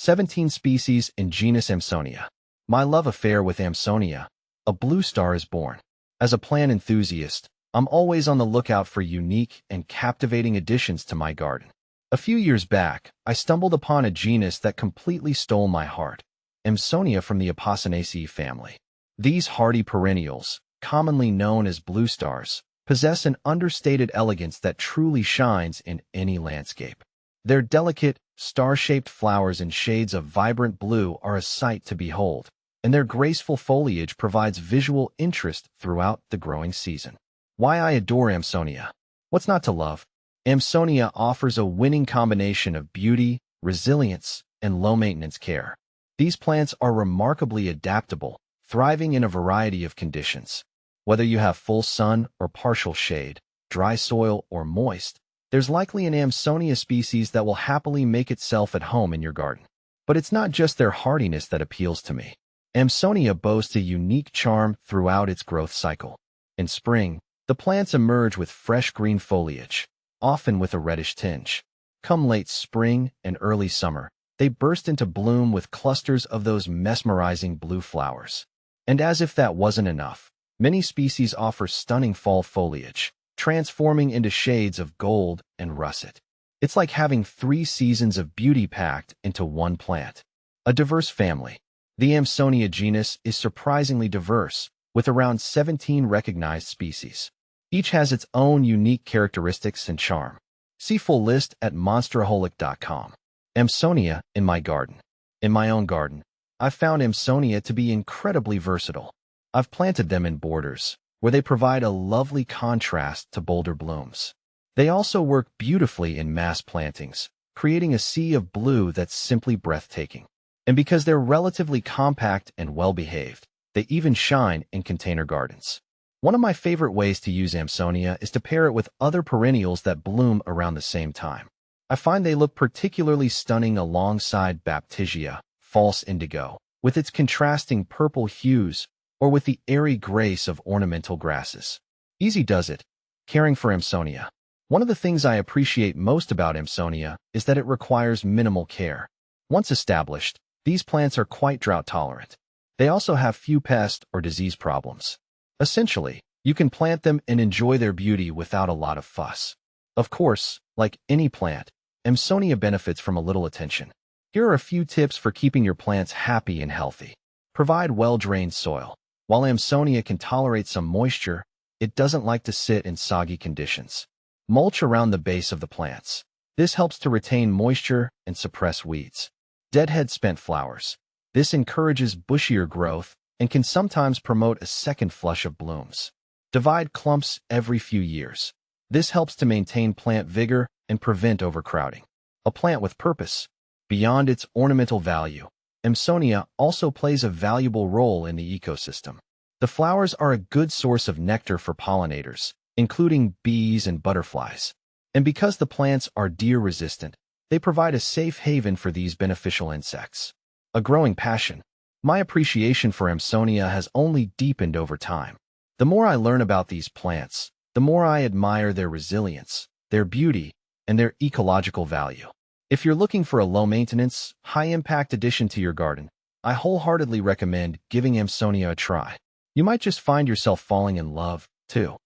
17 species in genus Amsonia. My love affair with Amsonia, a blue star, is born. As a plant enthusiast, I'm always on the lookout for unique and captivating additions to my garden. A few years back, I stumbled upon a genus that completely stole my heart, Amsonia from the Apocynaceae family. These hardy perennials, commonly known as blue stars, possess an understated elegance that truly shines in any landscape. Their delicate, star-shaped flowers in shades of vibrant blue are a sight to behold, and their graceful foliage provides visual interest throughout the growing season. Why I adore Amsonia. What's not to love? Amsonia offers a winning combination of beauty, resilience, and low-maintenance care. These plants are remarkably adaptable, thriving in a variety of conditions. Whether you have full sun or partial shade, dry soil or moist, there's likely an Amsonia species that will happily make itself at home in your garden. But it's not just their hardiness that appeals to me. Amsonia boasts a unique charm throughout its growth cycle. In spring, the plants emerge with fresh green foliage, often with a reddish tinge. Come late spring and early summer, they burst into bloom with clusters of those mesmerizing blue flowers. And as if that wasn't enough, many species offer stunning fall foliage, transforming into shades of gold and russet. It's like having 3 seasons of beauty packed into one plant. A diverse family. The Amsonia genus is surprisingly diverse, with around 17 recognized species. Each has its own unique characteristics and charm. See full list at monsteraholic.com. Amsonia in my garden. In my own garden, I've found Amsonia to be incredibly versatile. I've planted them in borders, where they provide a lovely contrast to bolder blooms. They also work beautifully in mass plantings, creating a sea of blue that's simply breathtaking. And because they're relatively compact and well-behaved, they even shine in container gardens. One of my favorite ways to use Amsonia is to pair it with other perennials that bloom around the same time. I find they look particularly stunning alongside Baptisia, false indigo, with its contrasting purple hues, or with the airy grace of ornamental grasses. Easy does it. Caring for Amsonia. One of the things I appreciate most about Amsonia is that it requires minimal care. Once established, these plants are quite drought-tolerant. They also have few pest or disease problems. Essentially, you can plant them and enjoy their beauty without a lot of fuss. Of course, like any plant, Amsonia benefits from a little attention. Here are a few tips for keeping your plants happy and healthy. Provide well-drained soil. While Amsonia can tolerate some moisture, it doesn't like to sit in soggy conditions. Mulch around the base of the plants. This helps to retain moisture and suppress weeds. Deadhead spent flowers. This encourages bushier growth and can sometimes promote a second flush of blooms. Divide clumps every few years. This helps to maintain plant vigor and prevent overcrowding. A plant with purpose. Beyond its ornamental value, Amsonia also plays a valuable role in the ecosystem. The flowers are a good source of nectar for pollinators, including bees and butterflies. And because the plants are deer-resistant, they provide a safe haven for these beneficial insects. A growing passion. My appreciation for Amsonia has only deepened over time. The more I learn about these plants, the more I admire their resilience, their beauty, and their ecological value. If you're looking for a low-maintenance, high-impact addition to your garden, I wholeheartedly recommend giving Amsonia a try. You might just find yourself falling in love, too.